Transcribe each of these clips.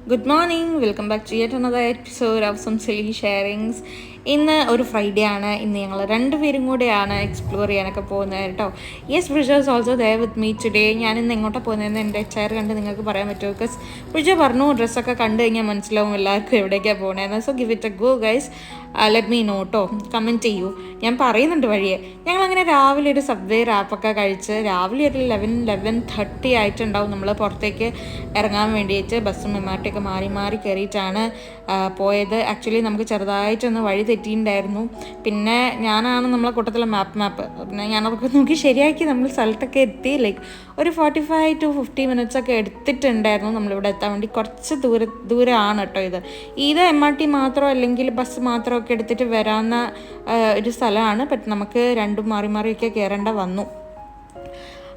Good morning, welcome back to yet another episode of some silly sharings. ഇന്ന് ഒരു Friday ആണ്. ഇന്ന് ഞങ്ങൾ രണ്ടുപേരും കൂടെയാണ് എക്സ്പ്ലോർ ചെയ്യാനൊക്കെ പോകുന്നത് കേട്ടോ. Yes, Brija is also there with me today. ഞാൻ ഇന്ന് എങ്ങോട്ടാണ് പോകുന്നതെന്ന് എൻ്റെ ചെയർ കണ്ട് നിങ്ങൾക്ക് പറയാൻ പറ്റുമോ? ബിക്കോസ് ബ്രിജ പറഞ്ഞു ഡ്രസ്സൊക്കെ കണ്ടു കഴിഞ്ഞാൽ മനസ്സിലാവും എല്ലാവർക്കും എവിടേക്കാണ് പോകുന്നതെന്ന്. So give it a go guys, let me know കേട്ടോ, കമൻറ്റ് ചെയ്യൂ. ഞാൻ പറയുന്നുണ്ട് വഴിയെ. ഞങ്ങളങ്ങനെ രാവിലെ ഒരു സബ്വേ റാപ്പൊക്കെ കഴിച്ച് രാവിലെ ഒരു 11:30 ആയിട്ടുണ്ടാവും നമ്മൾ പുറത്തേക്ക് ഇറങ്ങാൻ വേണ്ടിയിട്ട്. ബസ്സും മെമാറ്റൊക്കെ മാറി മാറി കയറിയിട്ടാണ് പോയത്. ആക്ച്വലി നമുക്ക് ചെറുതായിട്ടൊന്ന് വഴി തെറ്റിയിട്ടുണ്ടായിരുന്നു. പിന്നെ ഞാനാണ് നമ്മളെ കൂട്ടത്തിലെ മാപ്പ് പിന്നെ ഞാനതൊക്കെ നോക്കി ശരിയാക്കി നമ്മൾ സ്ഥലത്തൊക്കെ എത്തി. ലൈക്ക് ഒരു 45 to 50 minutes ഒക്കെ എടുത്തിട്ടുണ്ടായിരുന്നു നമ്മളിവിടെ എത്താൻ വേണ്ടി. കുറച്ച് ദൂരമാണ് കേട്ടോ ഇത് MRT മാത്രമോ അല്ലെങ്കിൽ ബസ് മാത്രമോ ഒക്കെ എടുത്തിട്ട് വരാവുന്ന ഒരു സ്ഥലമാണ്. ബട്ട് നമുക്ക് രണ്ടും മാറി മാറിയൊക്കെ കയറേണ്ട വന്നു.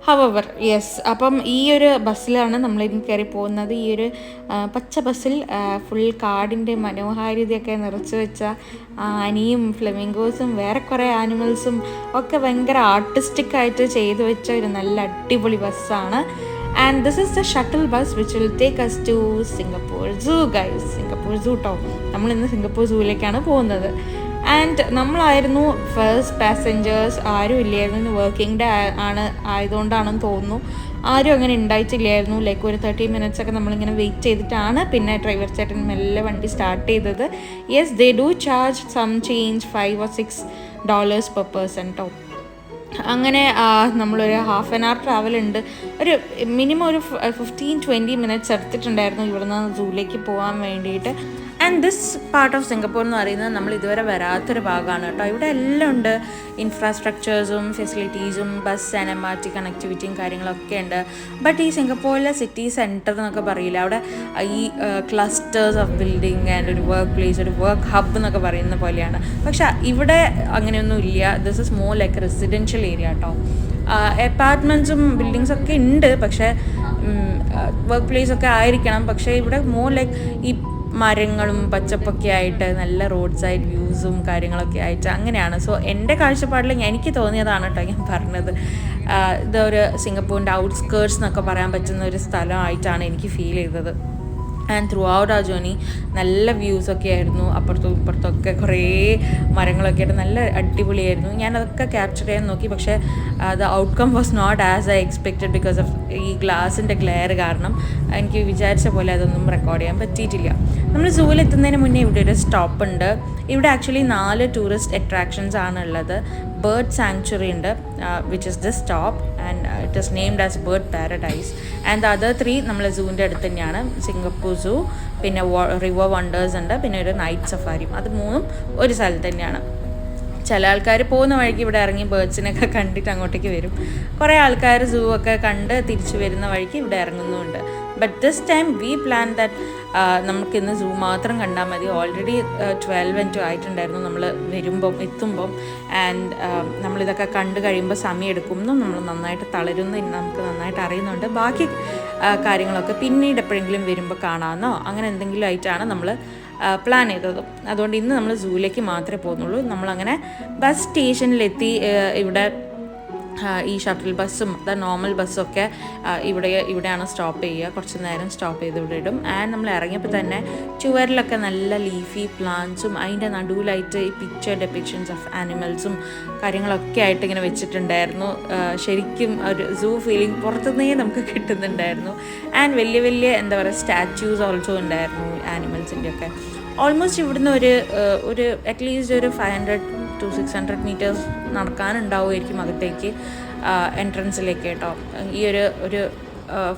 ഹവർ യെസ്, അപ്പം ഈ ഒരു ബസ്സിലാണ് നമ്മളിന്ന് കയറി പോകുന്നത്. ഈ ഒരു പച്ച ബസ്സിൽ ഫുൾ കാടിൻ്റെ മനോഹാരിതയൊക്കെ നിറച്ച് വെച്ച ആനിയും ഫ്ലെമിംഗോസും വേറെ കുറേ ആനിമൽസും ഒക്കെ ഭയങ്കര ആർട്ടിസ്റ്റിക്കായിട്ട് ചെയ്തു വെച്ച ഒരു നല്ല അടിപൊളി ബസ്സാണ്. And this is the shuttle bus which will take us to Singapore zoo guys. Singapore zoo കേട്ടോ, നമ്മളിന്ന് സിംഗപ്പൂർ സൂവിലേക്കാണ് പോകുന്നത്. ആൻഡ് നമ്മളായിരുന്നു ഫസ്റ്റ് പാസഞ്ചേഴ്സ്. ആരും ഇല്ലായിരുന്നു. വർക്കിംഗ് ഡേ ആയതുകൊണ്ടാണെന്ന് തോന്നുന്നു ആരും അങ്ങനെ ഉണ്ടായിട്ടില്ലായിരുന്നു. ലൈക്ക് ഒരു 30 minutes ഒക്കെ നമ്മളിങ്ങനെ വെയിറ്റ് ചെയ്തിട്ടാണ് പിന്നെ ഡ്രൈവർ ചേട്ടൻ മെല്ലെ വണ്ടി സ്റ്റാർട്ട് ചെയ്തത്. Yes, they do charge some change $5 or $6 per person കേട്ടോ. അങ്ങനെ നമ്മളൊരു ഹാഫ് ആൻ അവർ ട്രാവൽ ഉണ്ട്. ഒരു മിനിമം ഒരു 15-20 minutes എടുത്തിട്ടുണ്ടായിരുന്നു ഇവിടുന്ന് സൂവിലേക്ക് പോകാൻ വേണ്ടിയിട്ട്. And this part of Singapore എന്ന് പറയുന്നത് നമ്മൾ ഇതുവരെ വരാത്തൊരു ഭാഗമാണ് കേട്ടോ. ഇവിടെ എല്ലാം ഉണ്ട്, ഇൻഫ്രാസ്ട്രക്ചേഴ്സും ഫെസിലിറ്റീസും ബസ് ആൻഡ് MRT കണക്ടിവിറ്റിയും കാര്യങ്ങളൊക്കെ ഉണ്ട്. ബട്ട് ഈ സിംഗപ്പൂരിലെ സിറ്റി സെൻറ്റർ എന്നൊക്കെ പറയില്ല, അവിടെ ഈ ക്ലസ്റ്റേഴ്സ് ഓഫ് ബിൽഡിംഗ് ആൻഡ് ഒരു വർക്ക് പ്ലേസ്, ഒരു വർക്ക് ഹബ് എന്നൊക്കെ പറയുന്ന പോലെയാണ്. പക്ഷെ ഇവിടെ അങ്ങനെയൊന്നും ഇല്ല. This is more like residential area കേട്ടോ. അപ്പാർട്ട്മെൻറ്റ്സും ബിൽഡിങ്സൊക്കെ ഉണ്ട്, പക്ഷേ വർക്ക് പ്ലേസ് ഒക്കെ ആയിരിക്കണം. പക്ഷേ ഇവിടെ മോർ ലൈക്ക് ഈ മരങ്ങളും പച്ചപ്പൊക്കെ ആയിട്ട് നല്ല റോഡ് സൈഡ് വ്യൂസും കാര്യങ്ങളൊക്കെ ആയിട്ട് അങ്ങനെയാണ്. സോ എൻ്റെ കാഴ്ചപ്പാടിൽ എനിക്ക് തോന്നിയതാണ് കേട്ടോ ഞാൻ പറഞ്ഞത്. ഇതൊരു സിംഗപ്പൂരിൻ്റെ ഔട്ട്സ്കേർട്സ് എന്നൊക്കെ പറയാൻ പറ്റുന്ന ഒരു സ്ഥലമായിട്ടാണ് എനിക്ക് ഫീൽ ചെയ്തത്. ആൻഡ് ത്രൂ ഔട്ട് ആ ജേർണി നല്ല വ്യൂസൊക്കെ ആയിരുന്നു. അപ്പുറത്തും ഇപ്പുറത്തൊക്കെ കുറേ മരങ്ങളൊക്കെ ആയിട്ട് നല്ല അടിപൊളിയായിരുന്നു. ഞാനതൊക്കെ ക്യാപ്ചർ ചെയ്യാൻ നോക്കി, പക്ഷേ the outcome was not as I expected because of ഈ ഗ്ലാസിൻ്റെ ഗ്ലെയർ കാരണം എനിക്ക് വിചാരിച്ച പോലെ അതൊന്നും റെക്കോർഡ് ചെയ്യാൻ പറ്റിയിട്ടില്ല. നമ്മൾ സൂവിലെത്തുന്നതിന് മുന്നേ ഇവിടെ ഒരു സ്റ്റോപ്പ് ഉണ്ട്. ഇവിടെ ആക്ച്വലി 4 ടൂറിസ്റ്റ് അട്രാക്ഷൻസ് ആണ് ഉള്ളത്. ബേർഡ് സാങ്ച്വറി ഉണ്ട്, which is the stop, and it is named as bird paradise. And the other 3 നമ്മളെ സൂവിൻ്റെ അടുത്ത് തന്നെയാണ്. സിംഗപ്പൂർ സൂ, പിന്നെ റിവർ വണ്ടേഴ്സ് ഉണ്ട്, പിന്നെ ഒരു നൈറ്റ് സഫാരിയും. അത് 3ഉം ഒരു സ്ഥലത്ത് തന്നെയാണ്. ചില ആൾക്കാർ പോകുന്ന വഴിക്ക് ഇവിടെ ഇറങ്ങി ബേർഡ്സിനൊക്കെ കണ്ടിട്ട് അങ്ങോട്ടേക്ക് വരും. കുറേ ആൾക്കാർ സൂ ഒക്കെ കണ്ട് തിരിച്ചു വരുന്ന വഴിക്ക് ഇവിടെ ഇറങ്ങുന്നുമുണ്ട്. But this time we plan that നമുക്കിന്ന് സൂ മാത്രം കണ്ടാൽ മതി. ഓൾറെഡി 12 ആയിട്ടുണ്ടായിരുന്നു നമ്മൾ എത്തുമ്പം. ആൻഡ് നമ്മളിതൊക്കെ കണ്ട് കഴിയുമ്പോൾ സമയം എടുക്കുമെന്നും നമ്മൾ നന്നായിട്ട് തളരുന്നു നമുക്ക് നന്നായിട്ട് അറിയുന്നുണ്ട്. ബാക്കി കാര്യങ്ങളൊക്കെ പിന്നീട് എപ്പോഴെങ്കിലും വരുമ്പോൾ കാണാമെന്നോ അങ്ങനെ എന്തെങ്കിലും ആയിട്ടാണ് നമ്മൾ പ്ലാൻ ചെയ്തതും. അതുകൊണ്ട് ഇന്ന് നമ്മൾ സൂവിലേക്ക് മാത്രമേ പോകുന്നുള്ളൂ. നമ്മളങ്ങനെ ബസ് സ്റ്റേഷനിലെത്തി. ഇവിടെ ഈ ഷട്ടിൽ ബസ്സും നോർമൽ ബസ്സൊക്കെ ഇവിടെയാണ് സ്റ്റോപ്പ് ചെയ്യുക. കുറച്ച് നേരം സ്റ്റോപ്പ് ചെയ്ത് ഇവിടെ ഇടും. ആൻഡ് നമ്മൾ ഇറങ്ങിയപ്പോൾ തന്നെ ചുവരിലൊക്കെ നല്ല ലീഫി പ്ലാന്റ്സും അതിൻ്റെ നടുവിലായിട്ട് ഈ പിക്ചർ ഡെപ്പിക്ഷൻസ് ഓഫ് ആനിമൽസും കാര്യങ്ങളൊക്കെ ആയിട്ട് ഇങ്ങനെ വെച്ചിട്ടുണ്ടായിരുന്നു. ശരിക്കും ഒരു സൂ ഫീലിംഗ് പുറത്തുനിന്നേ നമുക്ക് കിട്ടുന്നുണ്ടായിരുന്നു. ആൻഡ് വലിയ വലിയ എന്താ പറയുക സ്റ്റാച്യൂസ് ഓൾസോ ഉണ്ടായിരുന്നു ആനിമൽസിൻ്റെ ഒക്കെ. ഓൾമോസ്റ്റ് ഇവിടുന്ന് ഒരു അറ്റ്ലീസ്റ്റ് ഒരു 500 to 600 meters നടക്കാനുണ്ടാവുമായിരിക്കും അകത്തേക്ക്, എൻട്രൻസിലേക്ക് കേട്ടോ. ഈ ഒരു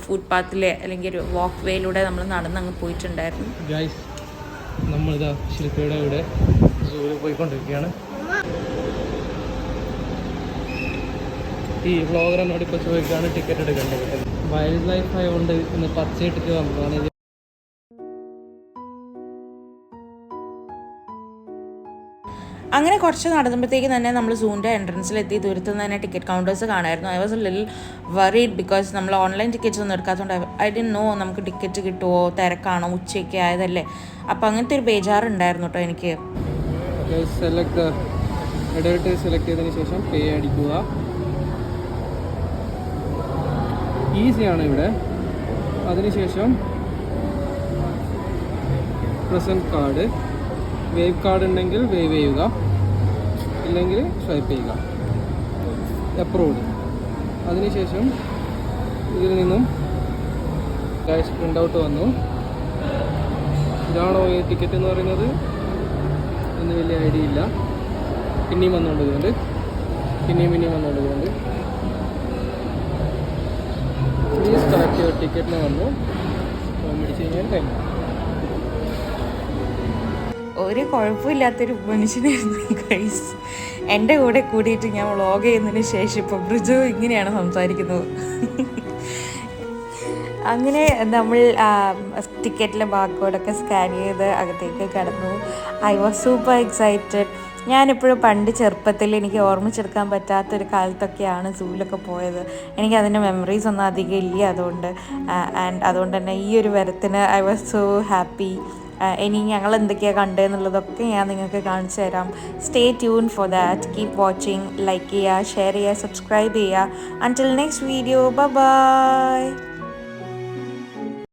ഫുട് പാത്തിലെ അല്ലെങ്കിൽ ഒരു വാക്ക് വേയിലൂടെ നമ്മൾ നടന്നങ്ങ് പോയിട്ടുണ്ടായിരുന്നു. ഗൈസ്, നമ്മളിതാ ശില്പയുടെ ഇവിടെ സൂവിൽ പോയിക്കൊണ്ടിരിക്കുകയാണ്. ഈ വ്ളോഗർ എന്നോട് ഇപ്പോൾ ചോദിക്കുകയാണ് ടിക്കറ്റ് എടുക്കേണ്ടത്. വൈൽഡ് ലൈഫ് ആയതുകൊണ്ട് ഇന്ന് പച്ചയിട്ടിട്ട് വന്നതാണ്. അങ്ങനെ കുറച്ച് നടന്നപ്പോഴത്തേക്ക് തന്നെ നമ്മൾ സൂവിൻ്റെ എൻട്രൻസിലെത്തി. ദൂരത്ത് നിന്ന് തന്നെ ടിക്കറ്റ് കൗണ്ടേഴ്സ് കാണായിരുന്നു. I was a little worried because നമ്മൾ ഓൺലൈൻ ടിക്കറ്റ്സ് ഒന്നും എടുക്കാത്തതുകൊണ്ട് ഐ ഡിഡ്ന്റ് നോ നമുക്ക് ടിക്കറ്റ് കിട്ടുമോ, തിരക്കാണോ, ഉച്ചയൊക്കെ ആയതല്ലേ. അപ്പോൾ അങ്ങനത്തെ ഒരു ബേജാറുണ്ടായിരുന്നു കേട്ടോ എനിക്ക്. സെലക്ട് ചെയ്തതിന് ശേഷം പേ അടിക്കുക. ഈസിയാണ് ഇവിടെ. അതിനുശേഷം പ്രസൻറ്റ് കാർഡ്. വേവ് കാർഡ് ഉണ്ടെങ്കിൽ വേവ് ചെയ്യുക, ഇല്ലെങ്കിൽ സ്വൈപ്പ് ചെയ്യുക. അപ്രൂവ്ഡ്. അതിനുശേഷം ഇതിൽ നിന്നും ക്യാഷ് പ്രിൻ്റ് ഔട്ട് വന്നു. ഇതാണോ ഈ ടിക്കറ്റ് എന്ന് പറയുന്നത് എന്ന് വലിയ ഐഡിയ ഇല്ല. പിന്നെയും വന്നുകൊണ്ടിരിക്കുന്നുണ്ട്, പിന്നെയും വന്നുകൊണ്ടിരിക്കുന്നുണ്ട്. പ്ലീസ് കളക്ട് യുവർ ടിക്കറ്റിന് വന്നു. മേടിച്ച് കഴിഞ്ഞാൽ കഴിഞ്ഞു. ഒരു കുഴപ്പമില്ലാത്തൊരു മനുഷ്യനായിരുന്നു ഗൈസ്. എൻ്റെ കൂടെ കൂടിയിട്ട് ഞാൻ വ്ളോഗ് ചെയ്യുന്നതിന് ശേഷം ഇപ്പോൾ ബ്രിജു ഇങ്ങനെയാണ് സംസാരിക്കുന്നത്. അങ്ങനെ നമ്മൾ ടിക്കറ്റിലെ ബാർകോഡൊക്കെ സ്കാൻ ചെയ്ത് അകത്തേക്ക് കടന്നു. I was super excited. ഞാനിപ്പോഴും പണ്ട് ചെറുപ്പത്തിൽ എനിക്ക് ഓർമ്മിച്ചെടുക്കാൻ പറ്റാത്തൊരു കാലത്തൊക്കെയാണ് സൂവിലൊക്കെ പോയത്. എനിക്കതിൻ്റെ മെമ്മറീസ് ഒന്നും അധികം ഇല്ല. അതുകൊണ്ട് തന്നെ ഈ ഒരു വരത്തിന് ഐ വാസ് സോ ഹാപ്പി. ഇനി ഞങ്ങൾ എന്തൊക്കെയാണ് കണ്ടതെന്നുള്ളതൊക്കെ ഞാൻ നിങ്ങൾക്ക് കാണിച്ചു തരാം. Stay tune for that. Keep watching. Like ചെയ്യുക, ഷെയർ ചെയ്യുക, സബ്സ്ക്രൈബ് ചെയ്യുക. Until next video, by.